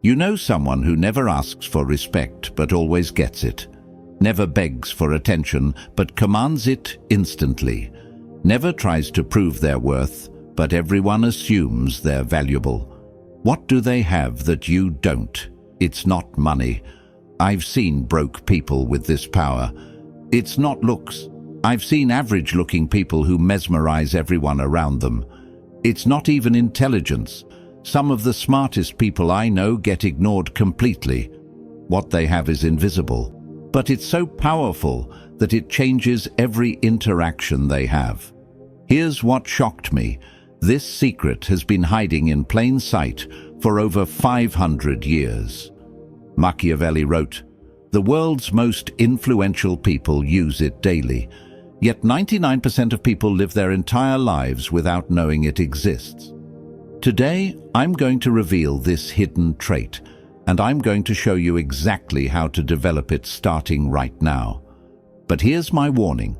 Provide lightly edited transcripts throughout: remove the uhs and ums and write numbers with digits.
You know someone who never asks for respect but always gets it, never begs for attention but commands it instantly, never tries to prove their worth but everyone assumes they're valuable. What do they have that you don't? It's not money. I've seen broke people with this power. It's not looks. I've seen average-looking people who mesmerize everyone around them. It's not even intelligence. Some of the smartest people I know get ignored completely. What they have is invisible, but it's so powerful that it changes every interaction they have. Here's what shocked me. This secret has been hiding in plain sight for over 500 years. Machiavelli wrote, "The world's most influential people use it daily, yet 99% of people live their entire lives without knowing it exists." Today, I'm going to reveal this hidden trait, and I'm going to show you exactly how to develop it starting right now. But here's my warning.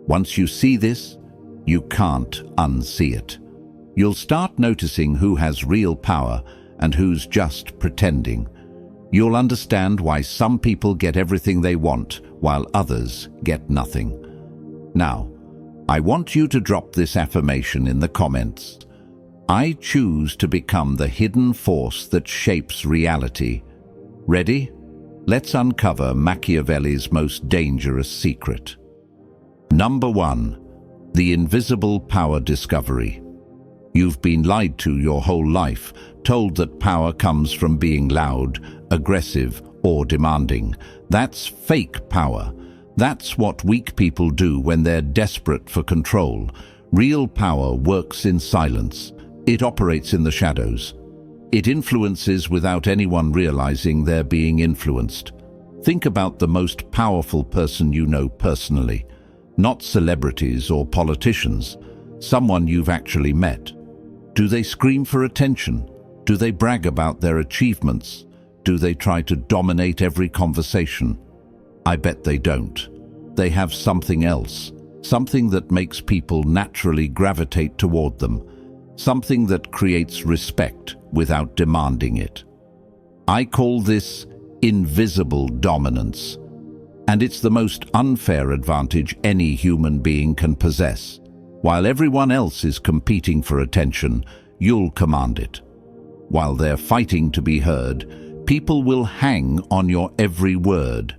Once you see this, you can't unsee it. You'll start noticing who has real power and who's just pretending. You'll understand why some people get everything they want while others get nothing. Now, I want you to drop this affirmation in the comments. I choose to become the hidden force that shapes reality. Ready? Let's uncover Machiavelli's most dangerous secret. Number 1. The invisible power discovery. You've been lied to your whole life, told that power comes from being loud, aggressive, or demanding. That's fake power. That's what weak people do when they're desperate for control. Real power works in silence. It operates in the shadows. It influences without anyone realizing they're being influenced. Think about the most powerful person you know personally. Not celebrities or politicians. Someone you've actually met. Do they scream for attention? Do they brag about their achievements? Do they try to dominate every conversation? I bet they don't. They have something else. Something that makes people naturally gravitate toward them. Something that creates respect without demanding it. I call this invisible dominance. And it's the most unfair advantage any human being can possess. While everyone else is competing for attention, you'll command it. While they're fighting to be heard, people will hang on your every word.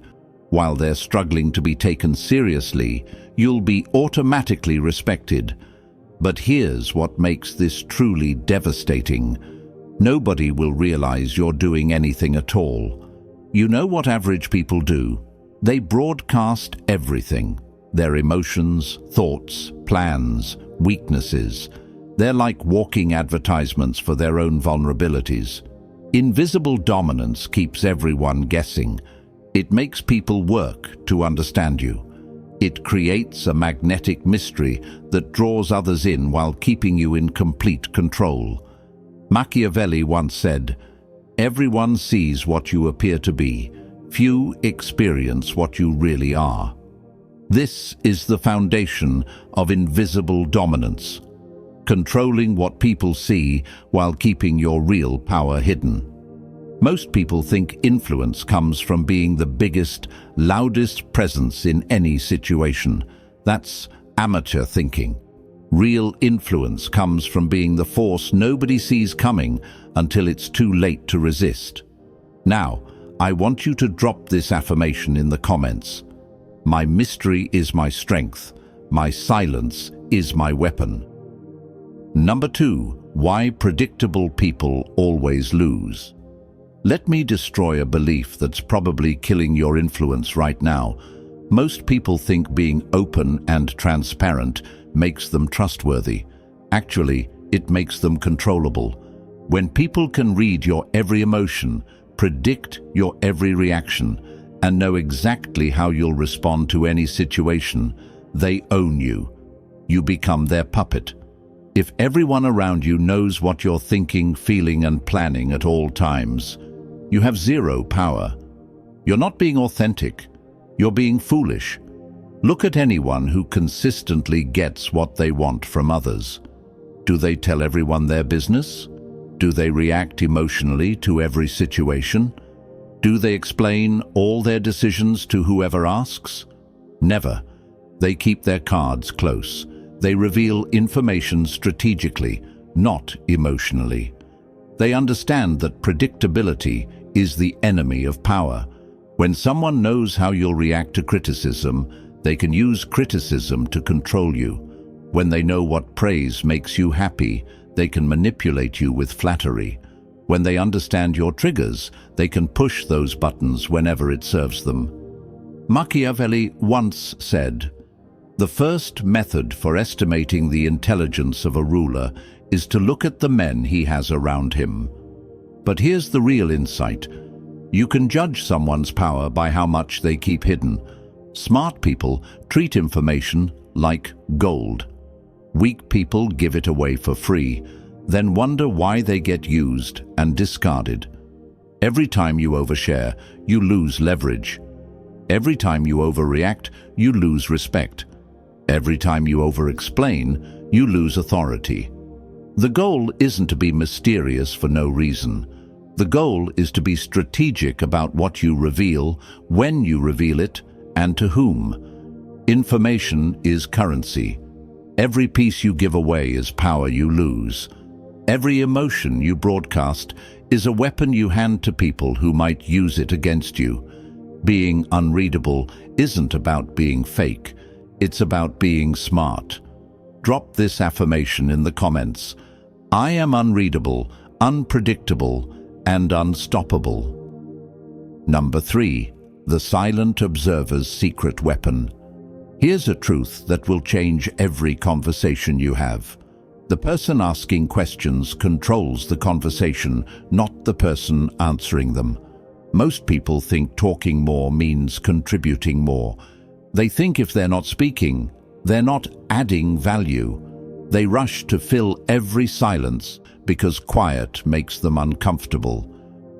While they're struggling to be taken seriously, you'll be automatically respected. But here's what makes this truly devastating. Nobody will realize you're doing anything at all. You know what average people do? They broadcast everything. Their emotions, thoughts, plans, weaknesses. They're like walking advertisements for their own vulnerabilities. Invisible dominance keeps everyone guessing. It makes people work to understand you. It creates a magnetic mystery that draws others in while keeping you in complete control. Machiavelli once said, "Everyone sees what you appear to be. Few experience what you really are." This is the foundation of invisible dominance. Controlling what people see while keeping your real power hidden. Most people think influence comes from being the biggest, loudest presence in any situation. That's amateur thinking. Real influence comes from being the force nobody sees coming until it's too late to resist. Now, I want you to drop this affirmation in the comments. My mystery is my strength. My silence is my weapon. Number 2, why predictable people always lose. Let me destroy a belief that's probably killing your influence right now. Most people think being open and transparent makes them trustworthy. Actually, it makes them controllable. When people can read your every emotion, predict your every reaction, and know exactly how you'll respond to any situation, they own you. You become their puppet. If everyone around you knows what you're thinking, feeling, and planning at all times, you have zero power. You're not being authentic. You're being foolish. Look at anyone who consistently gets what they want from others. Do they tell everyone their business? Do they react emotionally to every situation? Do they explain all their decisions to whoever asks? Never. They keep their cards close. They reveal information strategically, not emotionally. They understand that predictability is the enemy of power. When someone knows how you'll react to criticism, they can use criticism to control you. When they know what praise makes you happy, they can manipulate you with flattery. When they understand your triggers, they can push those buttons whenever it serves them. Machiavelli once said, "The first method for estimating the intelligence of a ruler is to look at the men he has around him." But here's the real insight. You can judge someone's power by how much they keep hidden. Smart people treat information like gold. Weak people give it away for free, then wonder why they get used and discarded. Every time you overshare, you lose leverage. Every time you overreact, you lose respect. Every time you over-explain, you lose authority. The goal isn't to be mysterious for no reason. The goal is to be strategic about what you reveal, when you reveal it, and to whom. Information is currency. Every piece you give away is power you lose. Every emotion you broadcast is a weapon you hand to people who might use it against you. Being unreadable isn't about being fake. It's about being smart. Drop this affirmation in the comments. I am unreadable, unpredictable, and unstoppable. Number 3. The silent observer's secret weapon. Here's a truth that will change every conversation you have. The person asking questions controls the conversation, not the person answering them. Most people think talking more means contributing more. They think if they're not speaking, they're not adding value. They rush to fill every silence because quiet makes them uncomfortable.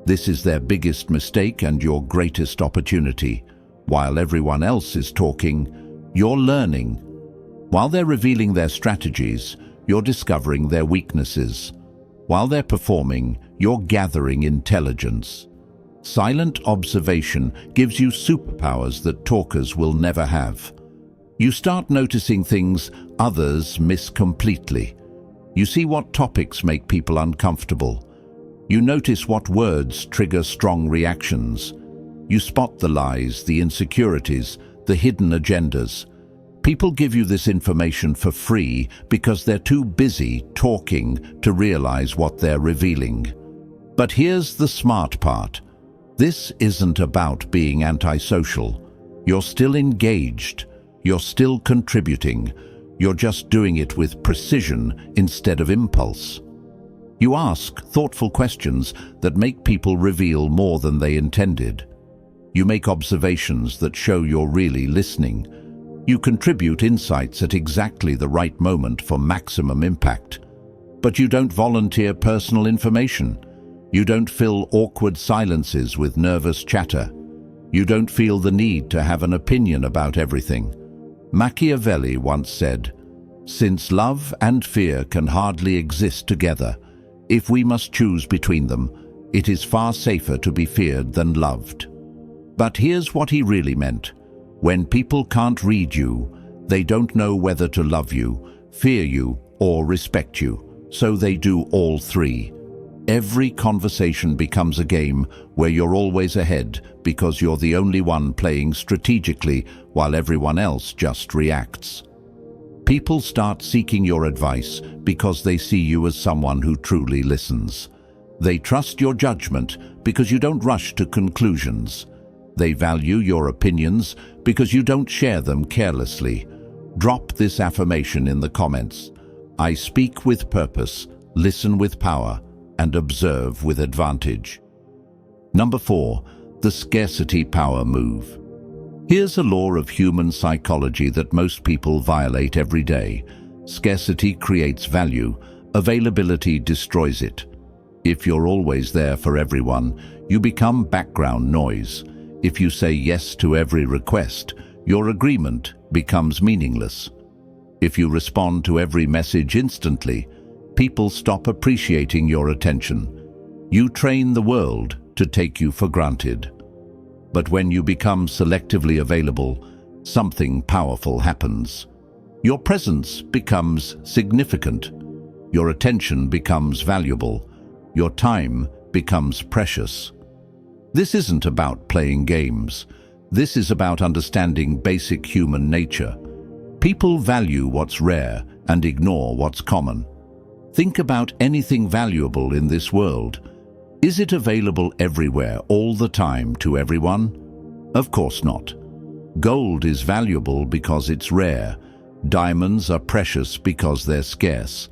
This is their biggest mistake and your greatest opportunity. While everyone else is talking, you're learning. While they're revealing their strategies, you're discovering their weaknesses. While they're performing, you're gathering intelligence. Silent observation gives you superpowers that talkers will never have. You start noticing things others miss completely. You see what topics make people uncomfortable. You notice what words trigger strong reactions. You spot the lies, the insecurities, the hidden agendas. People give you this information for free because they're too busy talking to realize what they're revealing. But here's the smart part. This isn't about being antisocial. You're still engaged. You're still contributing. You're just doing it with precision instead of impulse. You ask thoughtful questions that make people reveal more than they intended. You make observations that show you're really listening. You contribute insights at exactly the right moment for maximum impact. But you don't volunteer personal information. You don't fill awkward silences with nervous chatter. You don't feel the need to have an opinion about everything. Machiavelli once said, "Since love and fear can hardly exist together, if we must choose between them, it is far safer to be feared than loved." But here's what he really meant. When people can't read you, they don't know whether to love you, fear you, or respect you, so they do all three. Every conversation becomes a game where you're always ahead because you're the only one playing strategically while everyone else just reacts. People start seeking your advice because they see you as someone who truly listens. They trust your judgment because you don't rush to conclusions. They value your opinions because you don't share them carelessly. Drop this affirmation in the comments. I speak with purpose, listen with power, and observe with advantage. Number 4. The scarcity power move. Here's a law of human psychology that most people violate every day. Scarcity creates value. Availability destroys it. If you're always there for everyone, you become background noise. If you say yes to every request, your agreement becomes meaningless. If you respond to every message instantly, people stop appreciating your attention. You train the world to take you for granted. But when you become selectively available, something powerful happens. Your presence becomes significant. Your attention becomes valuable. Your time becomes precious. This isn't about playing games. This is about understanding basic human nature. People value what's rare and ignore what's common. Think about anything valuable in this world. Is it available everywhere, all the time, to everyone? Of course not. Gold is valuable because it's rare. Diamonds are precious because they're scarce.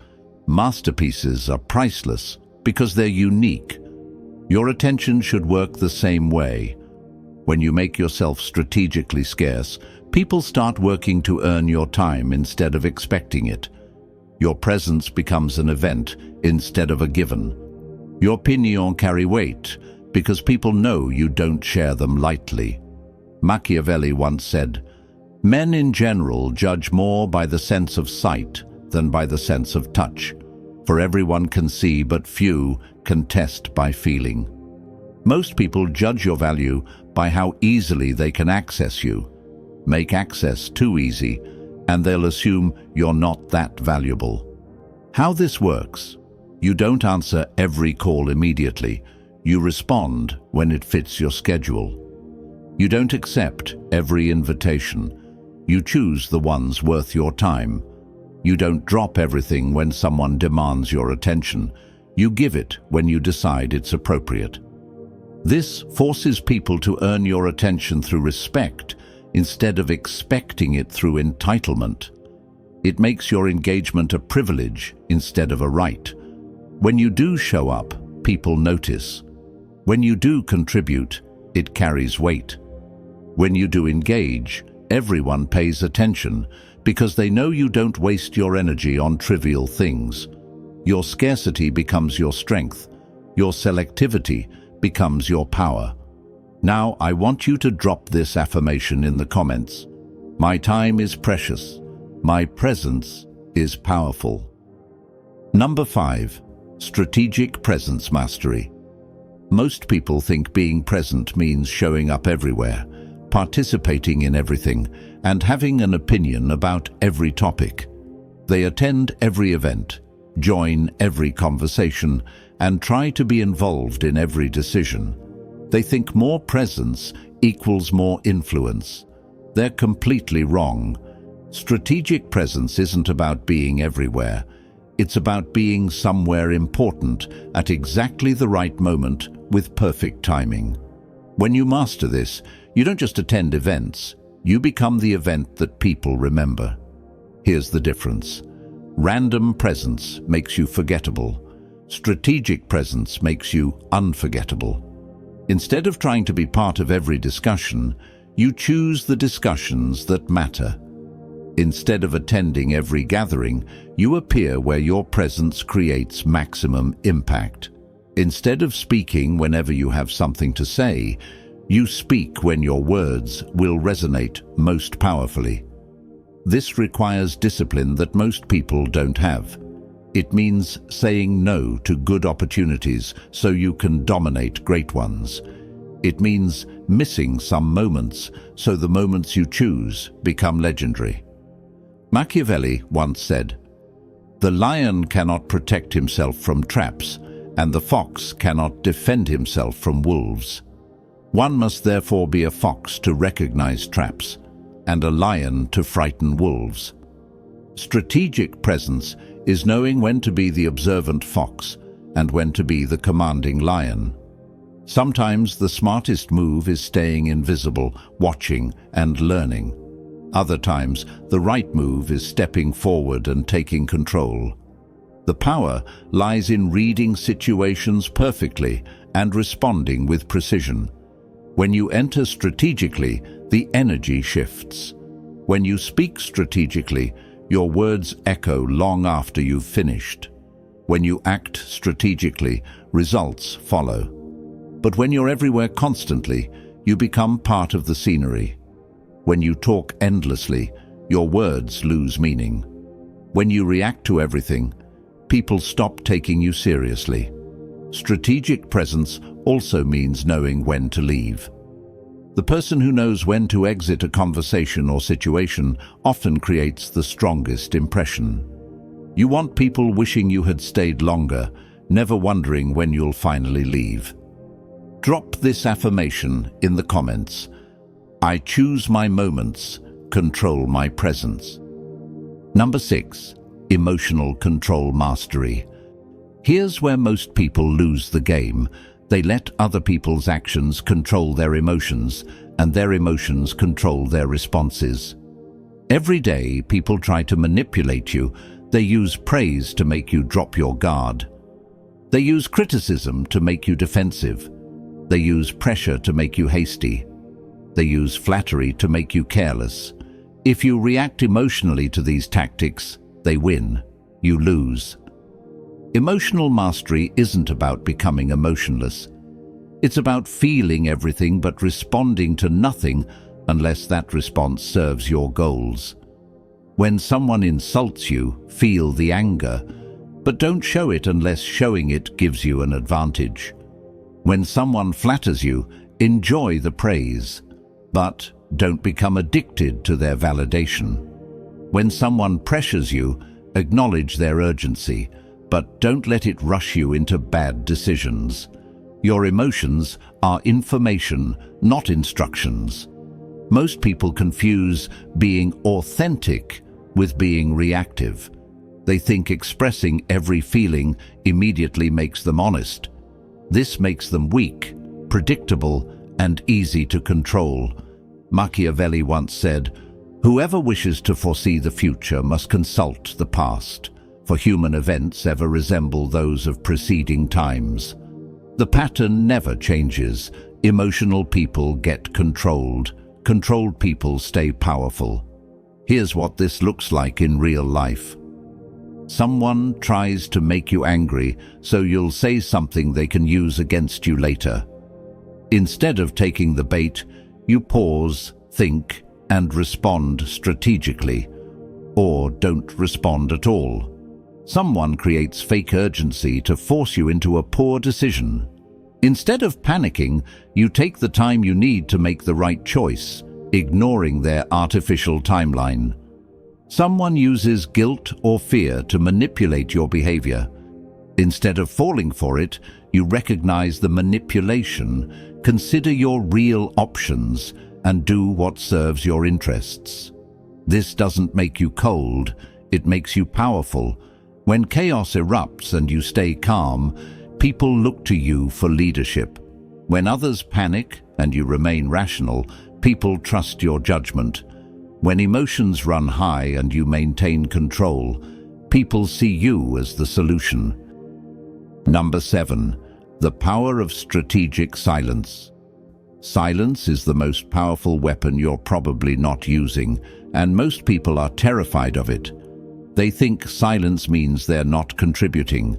Masterpieces are priceless because they're unique. Your attention should work the same way. When you make yourself strategically scarce, people start working to earn your time instead of expecting it. Your presence becomes an event instead of a given. Your opinions carry weight because people know you don't share them lightly. Machiavelli once said, "Men in general judge more by the sense of sight than by the sense of touch, for everyone can see but few can test by feeling." Most people judge your value by how easily they can access you. Make access too easy, and they'll assume you're not that valuable. How this works: you don't answer every call immediately. You respond when it fits your schedule. You don't accept every invitation. You choose the ones worth your time. You don't drop everything when someone demands your attention. You give it when you decide it's appropriate. This forces people to earn your attention through respect instead of expecting it through entitlement. It makes your engagement a privilege instead of a right. When you do show up, people notice. When you do contribute, it carries weight. When you do engage, everyone pays attention because they know you don't waste your energy on trivial things. Your scarcity becomes your strength. Your selectivity becomes your power. Now, I want you to drop this affirmation in the comments. My time is precious. My presence is powerful. Number 5. Strategic presence mastery. Most people think being present means showing up everywhere, participating in everything, and having an opinion about every topic. They attend every event, join every conversation, and try to be involved in every decision. They think more presence equals more influence. They're completely wrong. Strategic presence isn't about being everywhere. It's about being somewhere important at exactly the right moment with perfect timing. When you master this, you don't just attend events, you become the event that people remember. Here's the difference. Random presence makes you forgettable. Strategic presence makes you unforgettable. Instead of trying to be part of every discussion, you choose the discussions that matter. Instead of attending every gathering, you appear where your presence creates maximum impact. Instead of speaking whenever you have something to say, you speak when your words will resonate most powerfully. This requires discipline that most people don't have. It means saying no to good opportunities so you can dominate great ones. It means missing some moments so the moments you choose become legendary. Machiavelli once said, "The lion cannot protect himself from traps, and the fox cannot defend himself from wolves. One must therefore be a fox to recognize traps, and a lion to frighten wolves." Strategic presence is knowing when to be the observant fox and when to be the commanding lion. Sometimes the smartest move is staying invisible, watching and learning. Other times, the right move is stepping forward and taking control. The power lies in reading situations perfectly and responding with precision. When you enter strategically, the energy shifts. When you speak strategically, your words echo long after you've finished. When you act strategically, results follow. But when you're everywhere constantly, you become part of the scenery. When you talk endlessly, your words lose meaning. When you react to everything, people stop taking you seriously. Strategic presence also means knowing when to leave. The person who knows when to exit a conversation or situation often creates the strongest impression. You want people wishing you had stayed longer, never wondering when you'll finally leave. Drop this affirmation in the comments. I choose my moments, control my presence. Number 6. Emotional control mastery. Here's where most people lose the game. They let other people's actions control their emotions, and their emotions control their responses. Every day, people try to manipulate you. They use praise to make you drop your guard. They use criticism to make you defensive. They use pressure to make you hasty. They use flattery to make you careless. If you react emotionally to these tactics, they win. You lose. Emotional mastery isn't about becoming emotionless. It's about feeling everything but responding to nothing unless that response serves your goals. When someone insults you, feel the anger, but don't show it unless showing it gives you an advantage. When someone flatters you, enjoy the praise, but don't become addicted to their validation. When someone pressures you, acknowledge their urgency, but don't let it rush you into bad decisions. Your emotions are information, not instructions. Most people confuse being authentic with being reactive. They think expressing every feeling immediately makes them honest. This makes them weak, predictable, and easy to control. Machiavelli once said, "Whoever wishes to foresee the future must consult the past, for human events ever resemble those of preceding times." The pattern never changes. Emotional people get controlled. Controlled people stay powerful. Here's what this looks like in real life. Someone tries to make you angry, so you'll say something they can use against you later. Instead of taking the bait, you pause, think, and respond strategically, or don't respond at all. Someone creates fake urgency to force you into a poor decision. Instead of panicking, you take the time you need to make the right choice, ignoring their artificial timeline. Someone uses guilt or fear to manipulate your behavior. Instead of falling for it, you recognize the manipulation, consider your real options, and do what serves your interests. This doesn't make you cold, it makes you powerful. When chaos erupts and you stay calm, people look to you for leadership. When others panic and you remain rational, people trust your judgment. When emotions run high and you maintain control, people see you as the solution. Number 7. The power of strategic silence. Silence is the most powerful weapon you're probably not using, and most people are terrified of it. They think silence means they're not contributing.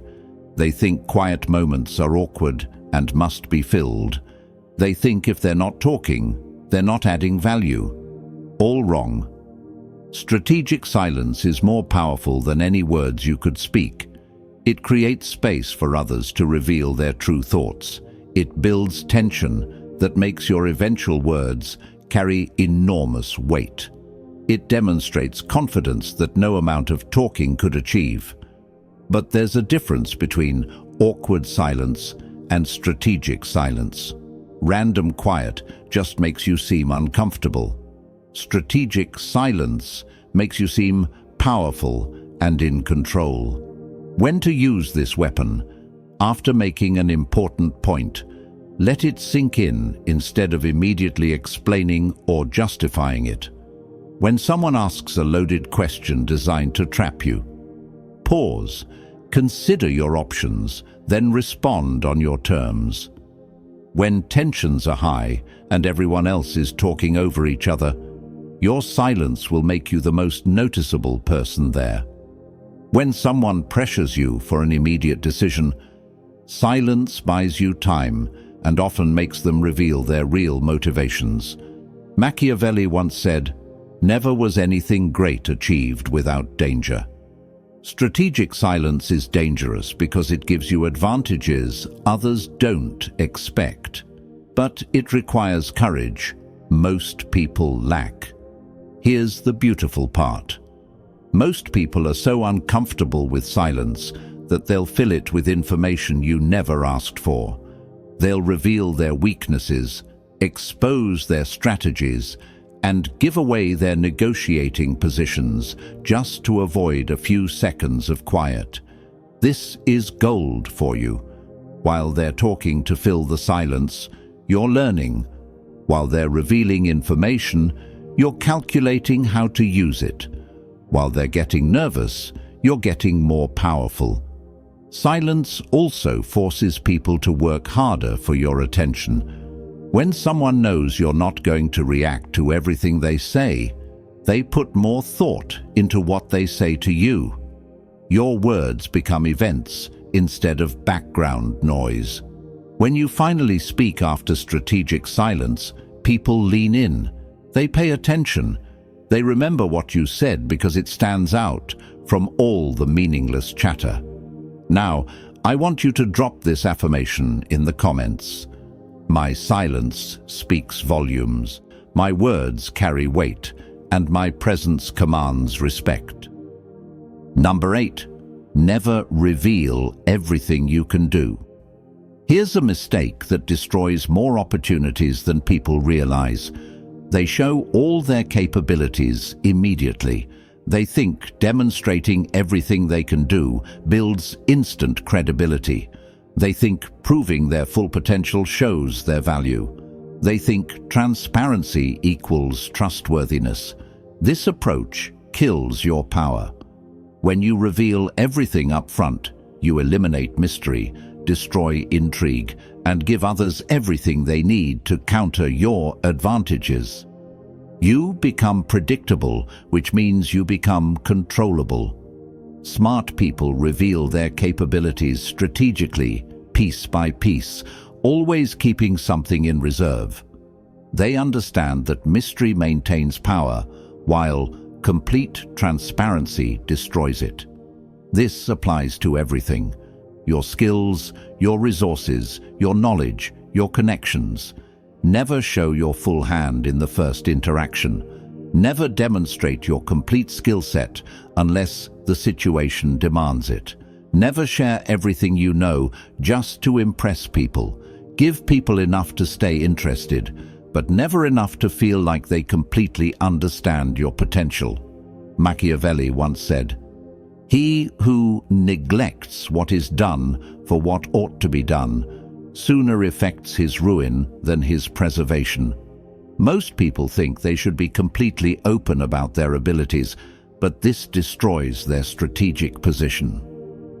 They think quiet moments are awkward and must be filled. They think if they're not talking, they're not adding value. All wrong. Strategic silence is more powerful than any words you could speak. It creates space for others to reveal their true thoughts. It builds tension that makes your eventual words carry enormous weight. It demonstrates confidence that no amount of talking could achieve. But there's a difference between awkward silence and strategic silence. Random quiet just makes you seem uncomfortable. Strategic silence makes you seem powerful and in control. When to use this weapon? After making an important point, let it sink in instead of immediately explaining or justifying it. When someone asks a loaded question designed to trap you, pause, consider your options, then respond on your terms. When tensions are high and everyone else is talking over each other, your silence will make you the most noticeable person there. When someone pressures you for an immediate decision, silence buys you time and often makes them reveal their real motivations. Machiavelli once said, "Never was anything great achieved without danger." Strategic silence is dangerous because it gives you advantages others don't expect. But it requires courage most people lack. Here's the beautiful part. Most people are so uncomfortable with silence that they'll fill it with information you never asked for. They'll reveal their weaknesses, expose their strategies, and give away their negotiating positions just to avoid a few seconds of quiet. This is gold for you. While they're talking to fill the silence, you're learning. While they're revealing information, you're calculating how to use it. While they're getting nervous, you're getting more powerful. Silence also forces people to work harder for your attention. When someone knows you're not going to react to everything they say, they put more thought into what they say to you. Your words become events instead of background noise. When you finally speak after strategic silence, people lean in. They pay attention. They remember what you said because it stands out from all the meaningless chatter. Now, I want you to drop this affirmation in the comments. My silence speaks volumes. My words carry weight, and my presence commands respect. Number 8, never reveal everything you can do. Here's a mistake that destroys more opportunities than people realize. They show all their capabilities immediately. They think demonstrating everything they can do builds instant credibility. They think proving their full potential shows their value. They think transparency equals trustworthiness. This approach kills your power. When you reveal everything up front, you eliminate mystery, destroy intrigue, and give others everything they need to counter your advantages. You become predictable, which means you become controllable. Smart people reveal their capabilities strategically, piece by piece, always keeping something in reserve. They understand that mystery maintains power, while complete transparency destroys it. This applies to everything. Your skills, your resources, your knowledge, your connections. Never show your full hand in the first interaction. Never demonstrate your complete skill set unless the situation demands it. Never share everything you know just to impress people. Give people enough to stay interested, but never enough to feel like they completely understand your potential. Machiavelli once said, "He who neglects what is done for what ought to be done sooner effects his ruin than his preservation." Most people think they should be completely open about their abilities, but this destroys their strategic position.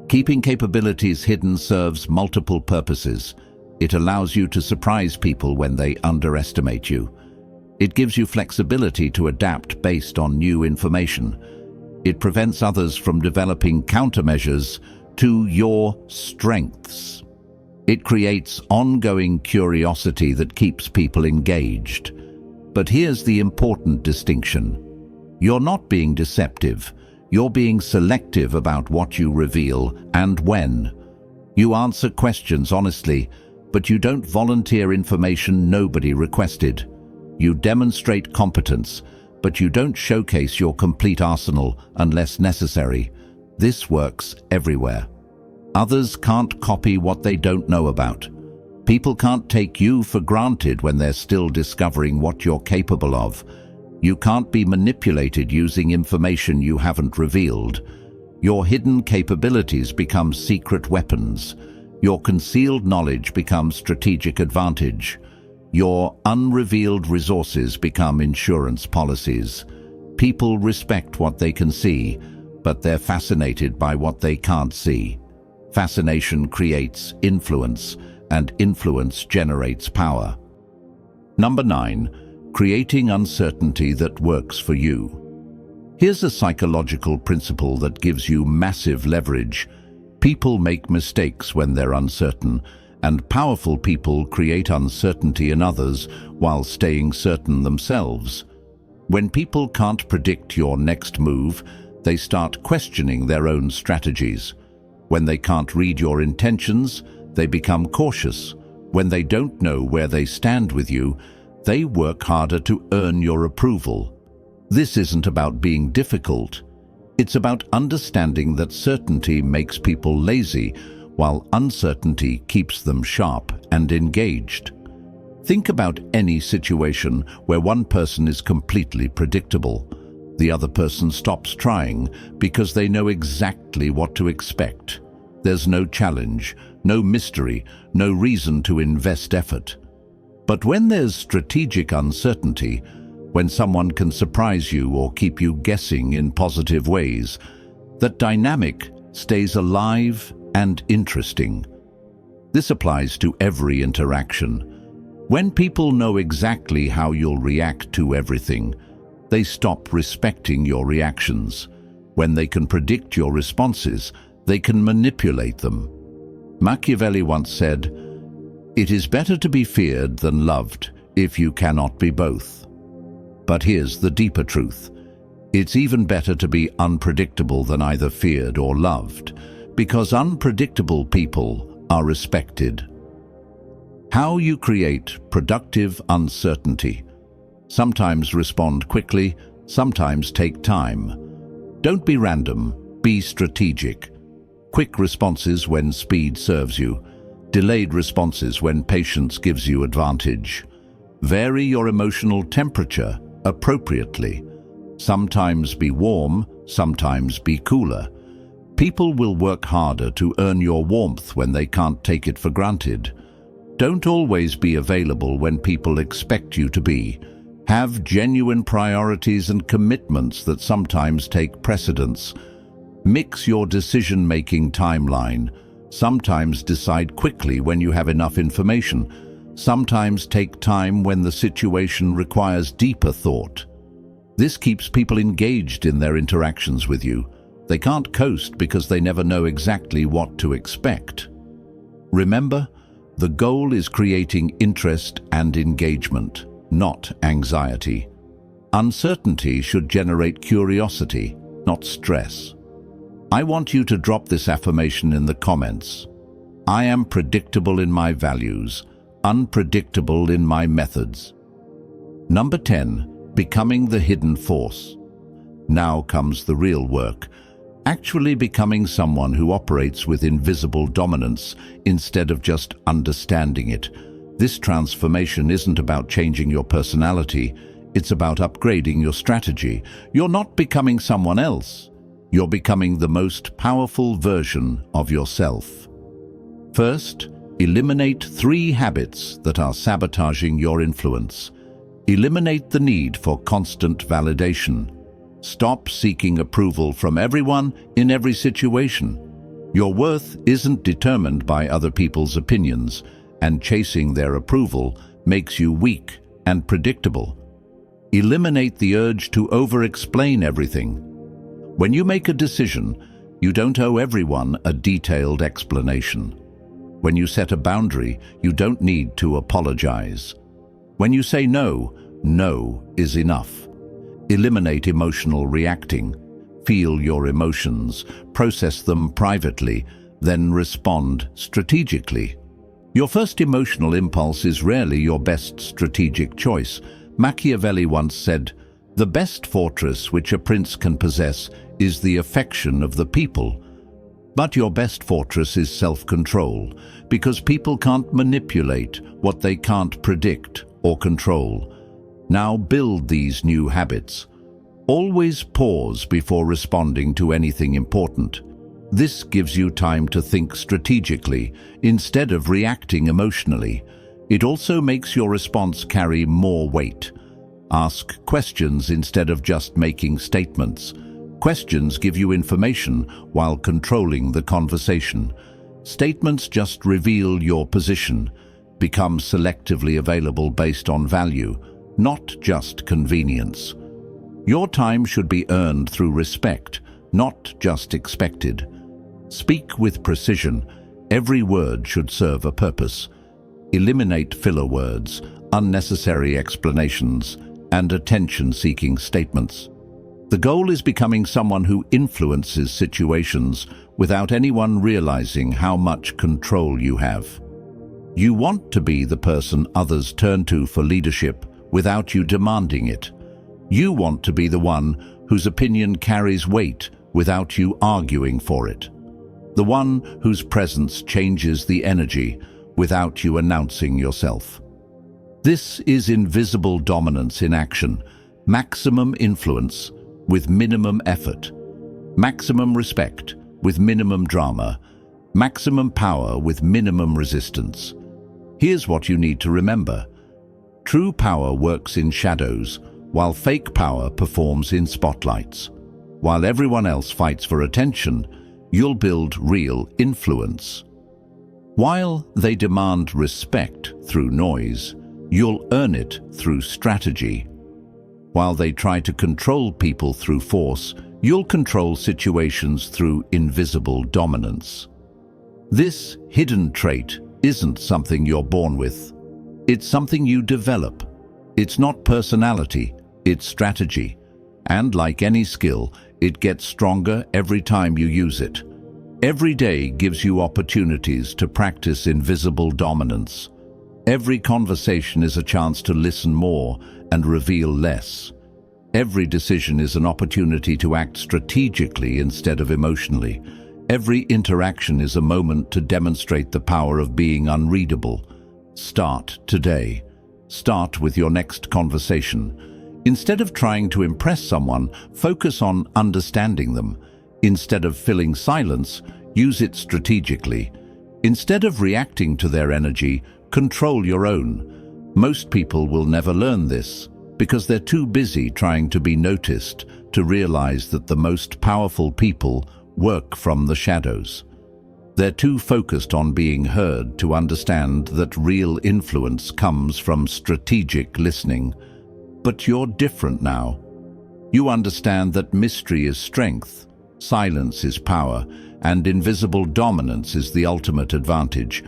Keeping capabilities hidden serves multiple purposes. It allows you to surprise people when they underestimate you. It gives you flexibility to adapt based on new information. It prevents others from developing countermeasures to your strengths. It creates ongoing curiosity that keeps people engaged. But here's the important distinction. You're not being deceptive. You're being selective about what you reveal and when. You answer questions honestly, but you don't volunteer information nobody requested. You demonstrate competence, but you don't showcase your complete arsenal unless necessary. This works everywhere. Others can't copy what they don't know about. People can't take you for granted when they're still discovering what you're capable of. You can't be manipulated using information you haven't revealed. Your hidden capabilities become secret weapons. Your concealed knowledge becomes strategic advantage. Your unrevealed resources become insurance policies. People respect what they can see, but they're fascinated by what they can't see. Fascination creates influence, and influence generates power. Number 9, creating uncertainty that works for you. Here's a psychological principle that gives you massive leverage. People make mistakes when they're uncertain, and powerful people create uncertainty in others while staying certain themselves. When people can't predict your next move, They start questioning their own strategies. When they can't read your intentions, they become cautious. When they don't know where they stand with you, they work harder to earn your approval. This isn't about being difficult. It's about understanding that certainty makes people lazy, while uncertainty keeps them sharp and engaged. Think about any situation where one person is completely predictable. The other person stops trying because they know exactly what to expect. There's no challenge, no mystery, no reason to invest effort. But when there's strategic uncertainty, when someone can surprise you or keep you guessing in positive ways, that dynamic stays alive and interesting. This applies to every interaction. When people know exactly how you'll react to everything, they stop respecting your reactions. When they can predict your responses, they can manipulate them. Machiavelli once said, "It is better to be feared than loved if you cannot be both." But here's the deeper truth. It's even better to be unpredictable than either feared or loved, because unpredictable people are respected. How you create productive uncertainty. Sometimes respond quickly, sometimes take time. Don't be random, be strategic. Quick responses when speed serves you. Delayed responses when patience gives you advantage. Vary your emotional temperature appropriately. Sometimes be warm, sometimes be cooler. People will work harder to earn your warmth when they can't take it for granted. Don't always be available when people expect you to be. Have genuine priorities and commitments that sometimes take precedence. Mix your decision-making timeline. Sometimes decide quickly when you have enough information. Sometimes take time when the situation requires deeper thought. This keeps people engaged in their interactions with you. They can't coast because they never know exactly what to expect. Remember, the goal is creating interest and engagement, not anxiety. Uncertainty should generate curiosity, not stress. I want you to drop this affirmation in the comments. I am predictable in my values, unpredictable in my methods. Number 10. Becoming the hidden force. Now comes the real work. Actually becoming someone who operates with invisible dominance instead of just understanding it. This transformation isn't about changing your personality, it's about upgrading your strategy. You're not becoming someone else. You're becoming the most powerful version of yourself. First, eliminate 3 habits that are sabotaging your influence. Eliminate the need for constant validation. Stop seeking approval from everyone in every situation. Your worth isn't determined by other people's opinions, and chasing their approval makes you weak and predictable. Eliminate the urge to over-explain everything. When you make a decision, you don't owe everyone a detailed explanation. When you set a boundary, you don't need to apologize. When you say no, no is enough. Eliminate emotional reacting. Feel your emotions, process them privately, then respond strategically. Your first emotional impulse is rarely your best strategic choice. Machiavelli once said, "The best fortress which a prince can possess is the affection of the people." But your best fortress is self-control, because people can't manipulate what they can't predict or control. Now build these new habits. Always pause before responding to anything important. This gives you time to think strategically instead of reacting emotionally. It also makes your response carry more weight. Ask questions instead of just making statements. Questions give you information while controlling the conversation. Statements just reveal your position. Become selectively available based on value, not just convenience. Your time should be earned through respect, not just expected. Speak with precision. Every word should serve a purpose. Eliminate filler words, unnecessary explanations, and attention-seeking statements. The goal is becoming someone who influences situations without anyone realizing how much control you have. You want to be the person others turn to for leadership without you demanding it. You want to be the one whose opinion carries weight without you arguing for it. The one whose presence changes the energy without you announcing yourself. This is invisible dominance in action, maximum influence with minimum effort, maximum respect with minimum drama, maximum power with minimum resistance. Here's what you need to remember. True power works in shadows, while fake power performs in spotlights. While everyone else fights for attention, you'll build real influence. While they demand respect through noise, you'll earn it through strategy. While they try to control people through force, you'll control situations through invisible dominance. This hidden trait isn't something you're born with. It's something you develop. It's not personality, it's strategy. And like any skill, it gets stronger every time you use it. Every day gives you opportunities to practice invisible dominance. Every conversation is a chance to listen more and reveal less. Every decision is an opportunity to act strategically instead of emotionally. Every interaction is a moment to demonstrate the power of being unreadable. Start today. Start with your next conversation. Instead of trying to impress someone, focus on understanding them. Instead of filling silence, use it strategically. Instead of reacting to their energy, control your own. Most people will never learn this because they're too busy trying to be noticed to realize that the most powerful people work from the shadows. They're too focused on being heard to understand that real influence comes from strategic listening. But you're different now. You understand that mystery is strength, silence is power, and invisible dominance is the ultimate advantage.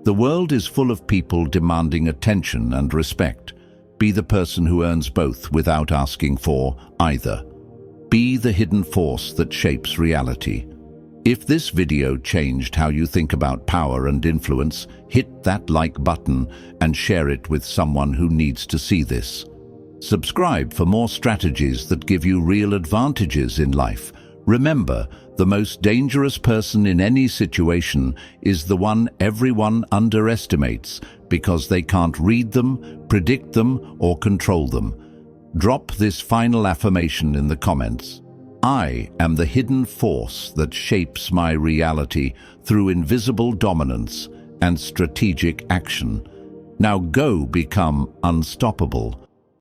The world is full of people demanding attention and respect. Be the person who earns both without asking for either. Be the hidden force that shapes reality. If this video changed how you think about power and influence, hit that like button and share it with someone who needs to see this. Subscribe for more strategies that give you real advantages in life. Remember, the most dangerous person in any situation is the one everyone underestimates because they can't read them, predict them, or control them. Drop this final affirmation in the comments. I am the hidden force that shapes my reality through invisible dominance and strategic action. Now go become unstoppable.